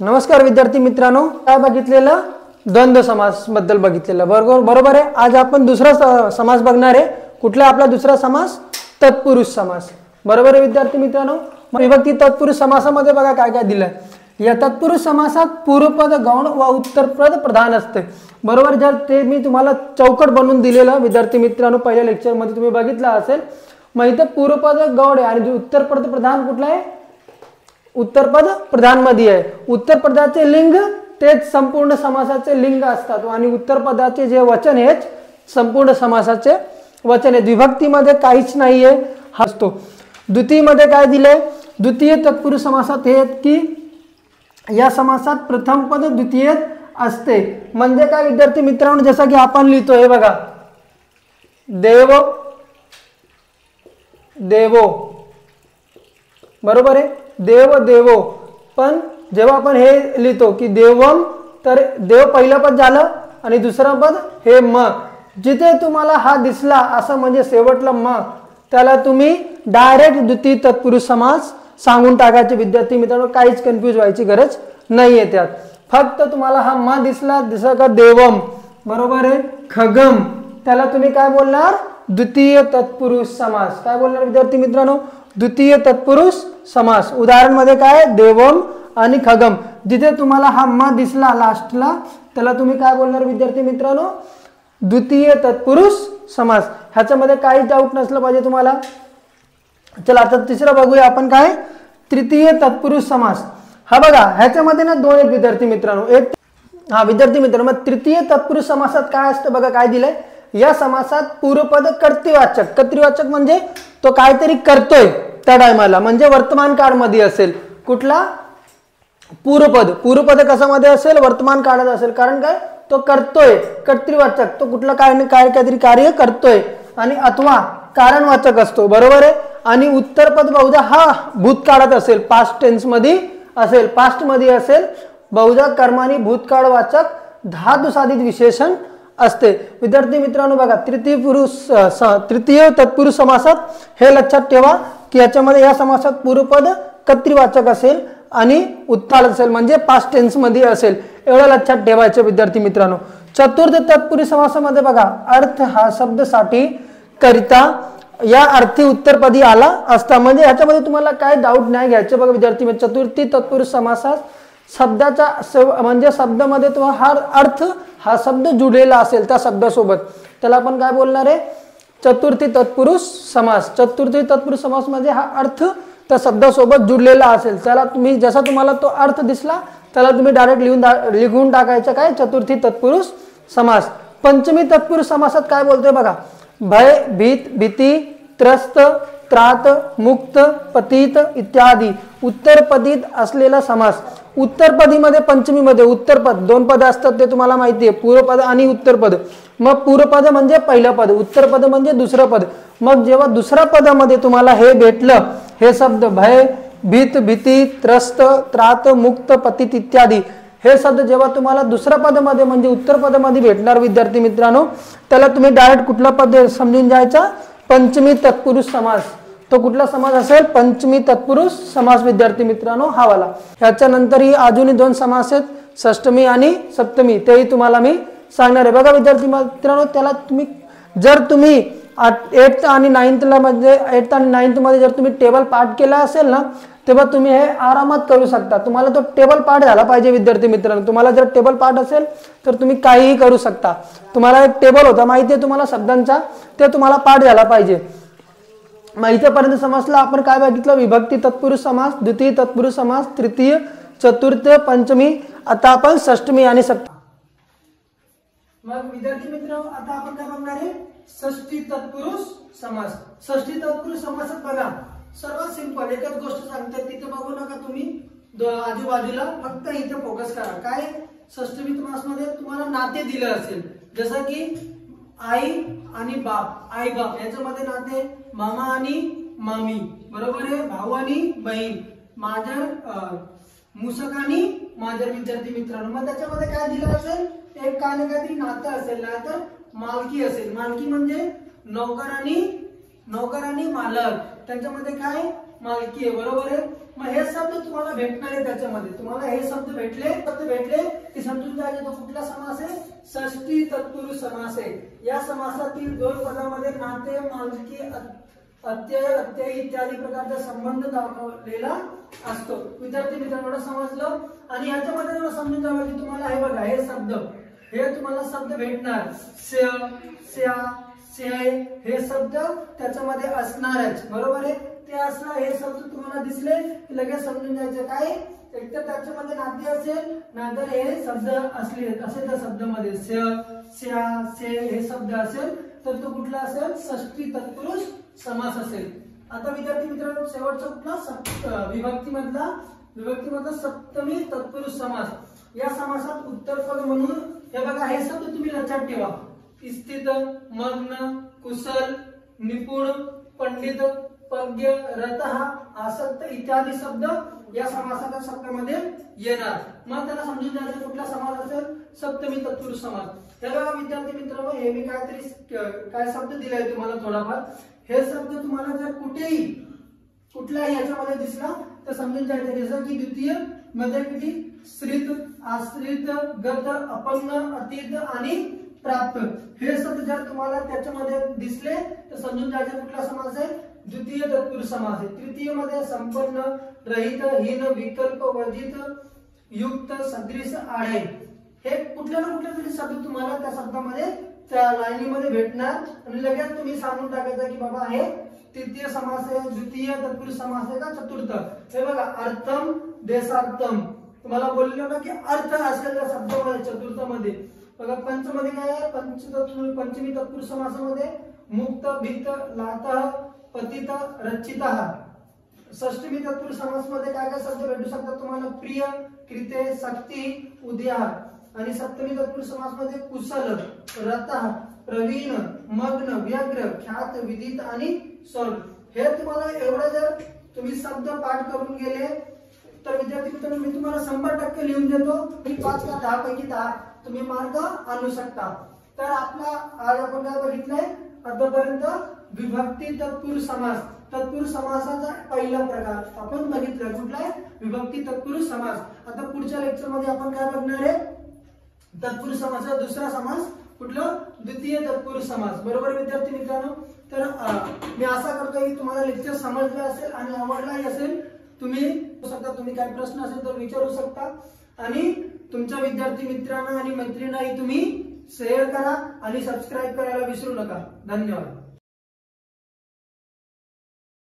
नमस्कार विद्यार्थी मित्रांनो, काय बघितलेलं द्वंद्व समास बद्दल बघितलेलं बरोबर आहे। आज आपण दुसरा समास बघणार आहे। कुठला आपला दुसरा समास? तत्पुरुष समास। बरोबर आहे विद्यार्थी मित्रांनो। विभक्ती तत्पुरुष समासामध्ये बघा काय काय दिलंय। या तत्पुरुष समासात पूर्वपद गौण व उत्तरपद प्रधान असते। बरोबर, जर ते मी तुम्हाला चौकट बनवून दिलेलं विद्यार्थी मित्रांनो पहिल्या लेक्चर मध्ये तुम्ही बघितलं असेल। मग इथे पूर्वपद गौण आहे आणि उत्तरपद प्रधान कुठला आहे? उत्तरपद प्रधान मध्ये आहे। उत्तरपदाचे लिंग तेच संपूर्ण समासाचे लिंग असतात आणि उत्तरपदाचे जे वचन आहेत संपूर्ण समासाचे वचन आहेत। विभक्तीमध्ये काहीच नाहीये हा असतो। द्वितीय मध्ये काय दिले? द्वितीय तत्पुरुष समासात हे की या समासात प्रथम पद द्वितीय असते। म्हणजे काय विद्यार्थी मित्रांनो, जसं की आपण लिहितो हे बघा, देव देवो, बरोबर आहे, देव देवो। पण जेव्हा आपण हे लिहितो की देवम, तर देव पहिलं पद झालं आणि दुसरं पद हे म। जिथे तुम्हाला हा दिसला असं म्हणजे शेवटला म, त्याला तुम्ही डायरेक्ट द्वितीय तत्पुरुष समास सांगून टाकायचे विद्यार्थी मित्रांनो। काहीच कन्फ्यूज व्हायची गरज नाहीये त्यात। फक्त तुम्हाला हा म दिसला, जसं का देवम, बरोबर आहे, खगम, त्याला तुम्ही काय बोलणार? द्वितीय तत्पुरुष समास। काय बोलणार विद्यार्थी मित्रांनो? द्वितीय तत्पुरुष समास। उदाहरण मध्ये काय? देवम आणि खगम। जिथे तुम्हाला हा म दिसला लास्टला, त्याला तुम्ही काय बोलणार विद्यार्थी मित्रांनो? द्वितीय तत्पुरुष समास। ह्याच्यामध्ये काही डाऊट नसलं पाहिजे तुम्हाला। चला आता तिसरं बघूया आपण, काय? तृतीय तत्पुरुष समास। हा बघा, ह्याच्यामध्ये ना दोन विद्यार्थी मित्रांनो, एक हा विद्यार्थी मित्रांनो, मग तृतीय तत्पुरुष समासात काय असतं बघा, काय दिलंय? या समासात पूर्वपद कर्तृवाचक, कर्तृवाचक म्हणजे तो काहीतरी करतोय त्या टायमाला, म्हणजे वर्तमान काळामध्ये असेल। कुठला? पूर्वपद। पूर्वपद कशामध्ये असेल? वर्तमान काळात असेल। कारण काय? तो करतोय, कर्तृवाचक, तो कुठला काहीतरी कार्य करतोय। आणि अथवा कारणवाचक असतो, बरोबर आहे। आणि उत्तरपद बहुधा हा भूतकाळात असेल, पास्ट टेन्स मध्ये असेल, पास्ट मध्ये असेल। बहुधा कर्मानी भूतकाळवाचक धातु साधित विशेषण असते। विद्यार्थी मित्रांनो बघा, तृतीय तत्पुरुष समासात हे लक्षात ठेवा की याच्यामध्ये या समासात पूर्वपद कर्तृवाचक असेल आणि उत्तरकाळ असेल, म्हणजे पास्ट टेन्स मध्ये असेल। एवढं लक्षात ठेवायचं विद्यार्थी मित्रांनो। चतुर्थ तत्पुरुष समासामध्ये बघा, अर्थ हा शब्दसाठी करिता या अर्थी उत्तरपदी आला असता। म्हणजे ह्याच्यामध्ये तुम्हाला काय डाऊट नाही घ्यायचे बघा विद्यार्थी मित्र। चतुर्थी तत्पुरुष समासात शब्दाचा म्हणजे शब्दामध्ये तो हा अर्थ हा शब्द जुळलेला असेल त्या शब्दासोबत, त्याला आपण काय बोलणार आहे? चतुर्थी तत्पुरुष समास। चतुर्थी तत्पुरुष समास म्हणजे हा अर्थ त्या शब्दासोबत जुळलेला असेल। त्याला तुम्ही जसा तुम्हाला तो अर्थ दिसला त्याला तुम्ही डायरेक्ट लिहून टाकायचं, काय? चतुर्थी तत्पुरुष समास। पंचमी तत्पुरुष समासात काय बोलतोय बघा, भय, भीत, भीती, त्रस्त, त्रात, मुक्त, पतित इत्यादी उत्तरपदीत असलेला समास। उत्तरपदीमध्ये पंचमीमध्ये उत्तरपद दोन पद असतात, ते तुम्हाला माहिती आहे, पूर्वपद आणि उत्तरपद। मग पूर्वपद म्हणजे पहिलं पद, उत्तरपद म्हणजे दुसरं पद। मग जेव्हा दुसऱ्या पदामध्ये तुम्हाला हे भेटलं, हे शब्द भय, भीत, भीती, त्रस्त, त्रात, मुक्त, पतित इत्यादी हे शब्द जेव्हा तुम्हाला दुसऱ्या पदामध्ये म्हणजे उत्तर पदामध्ये भेटणार विद्यार्थी मित्रांनो, त्याला तुम्ही डायरेक्ट कुठला पद समजून जायचा? पंचमी तत्पुरुष समास। तो कुठला समास असेल? पंचमी तत्पुरुष समास विद्यार्थी मित्रांनो हा वाला। ह्याच्या नंतर ही अजूनही दोन समास आहेत, षष्टमी आणि सप्तमी, तेही तुम्हाला मी सांगणार आहे। बघा विद्यार्थी मित्रांनो, त्याला तुम्ही जर तुम्ही 8th आणि 9th ला म्हणजे 8th आणि 9th मध्ये जर तुम्ही टेबल पाठ केला असेल ना, तेव्हा तुम्ही हे आरामात करू शकता। तुम्हाला तो टेबल पाठ झाला पाहिजे विद्यार्थी मित्रांनो। तुम्हाला जर टेबल पाठ असेल तर तुम्ही काहीही करू शकता। तुम्हाला एक टेबल होता माहिती आहे तुम्हाला शब्दांचा, ते तुम्हाला पाठ झाला पाहिजे। मग इथेपर्यंत समजलं आपण काय बघितलं? विभक्ती तत्पुरुष समास, द्वितीय तत्पुरुष समास, तृतीय, चतुर्थ, पंचमी। आता आपण षष्टमी आणि सप्तमी। मग विद्यार्थी मित्रांनो आता आपण काय बघणार आहे? षष्ठी तत्पुरुष समास। षष्ठी तत्पुरुष समासात बघा, सर्वात सिंपल एकच गोष्ट सांगते, तिथे बघू नका तुम्ही आजूबाजूला, फक्त इथे फोकस करा। काय? षष्टमी समासामध्ये तुम्हाला नाते दिले असेल, जसं की आई आणि बाप, आई बाप याच्यामध्ये नाते, मामा आणि मामी, बरोबर आहे, भाऊ आणि बहीण, माजर, मुसक आणि माजर विद्यार्थी मित्रांनो। मग त्याच्यामध्ये काय दिलं असेल? एक काय ना काहीतरी नातं असेल, नाहीतर मालकी असेल। मालकी म्हणजे नौकर आणि मालक, त्यांच्यामध्ये काय? मालकी आहे, बरोबर आहे। मग हे शब्द तुम्हाला भेटणार आहे त्याच्यामध्ये, तुम्हाला हे शब्द भेटले की समजून जायचे तो कुठला समास आहे, षष्ठी तत्पुरुष समास आहे। या समासातील दोन पदामध्ये नाते, मालकी, अत्यय, अत्यय इत्यादी प्रकारचा संबंध दाखवलेला असतो। विद्यार्थी मित्रांनो समजलं। आणि याच्यामध्ये जरा समजून जावं की तुम्हाला हे बघा हे शब्द, हे तुम्हाला शब्द भेटणार, स्य, स्या, स्याय हे शब्द त्याच्यामध्ये असणारच, बरोबर आहे। ते असणार हे शब्द तुम्हाला दिसले की लगेच समजून जायचं काय, एक तर त्याच्यामध्ये नाते असेल नाहीतर हे शब्द असले असेल त्या शब्दामध्ये स्य, स्या, से हे शब्द असेल तर तो कुठला असेल, षष्ठी तत्पुरुष समास असेल। आता विद्यार्थी मित्रांनो शेवटचा कुठला, विभक्तीमधला सप्तमी तत्पुरुष समास। या समासात उत्तरपद म्हणून हे बघा हे शब्द तुम्ही लक्षात ठेवा, स्थित, मग्न, कुशल, निपुण, पंडित, प्रज्ञ, रतः, आसक्त इत्यादी शब्द या समासाच्या शब्दामध्ये येणार। मग त्याला समजून जायचं कुठला समास असेल, सप्तमी तत्पुरुष समास। हे बघा विद्यार्थी मित्रांनो हे मी काय शब्द दिलाय तुम्हाला थोडाफार, हे शब्द तुम्हाला जर कुठल्याही याच्यामध्ये दिसला तर समजून जायचं, जसं की द्वितीय मध्ये किती श्रित, आश्रित, गत, अपंग, अतीत आणि प्राप्त हे शब्द जर तुम्हाला त्याच्यामध्ये दिसले तर समजून जायचं कुठला समास आहे, द्वितीय तत्पुरुष समास आहे। तृतीय मध्ये संपन्न, रहित, हीन, विकल्प, वर्जित, युक्त, सदृश, आढे हे कुठल्या ना कुठल्या तरी शब्द तुम्हाला त्या शब्दामध्ये त्या लाईनीमध्ये भेटणार आणि लगेच तुम्ही सांगून टाकायचं की बाबा हे तृतीय समास आहे, द्वितीय तत्पुरुष समास आहे का चतुर्थ। हे बघा अर्थम, देशार्थम तुम्हाला बोललो ना की अर्थ असेल त्या शब्दामध्ये चतुर्थ मध्ये। बघा पंचमध्ये काय आहे, पंचमी तत्पुरुष समासामध्ये मुक्त, भित्त, लातः, पतित, रचितः। षष्टमी तत्पुरुष समास मध्ये काय काय शब्द भेटू शकतात तुम्हाला, प्रिय, कृते, शक्ती, उद्यार। आणि सप्तमी तत्पुरुष समास मध्ये कुशल, रतः, प्रवीण, मग्न, व्यग्र, ख्यात, विदित आणि स्वर्ग। हे तुम्हाला एवढे जर तुम्ही शब्द पाठ करून गेले तर विद्यार्थी मित्रांनो मी तुम्हाला 100% लिहून देतो, 5 का 10 पैकी 10 तुम्ही मार्क आणू शकता। तर आपला आज आपण काय बघितलंय आतापर्यंत, विभक्ती तत्पुरुष समास। तत्पुरुष समासाचा पहिला प्रकार आपण बघितला कुठला आहे, विभक्ती तत्पुरुष समास। आता पुढच्या लेक्चर मध्ये आपण काय बघणार आहे, तत्पुरुष समासाचा दुसरा समास कुठला, द्वितीय तत्पुरुष समास, बरोबर विद्यार्थी मित्रांनो। तर मी आशा करतो की तुम्हाला लेक्चर समजलं असेल आणि आवडलाही असेल। तुम्ही काय प्रश्न असेल तर विचारू शकता आणि तुमच्या विद्यार्थी मित्रांना आणि मैत्रिणींनाही तुम्ही शेअर करा आणि सबस्क्राईब करायला विसरू नका। धन्यवाद।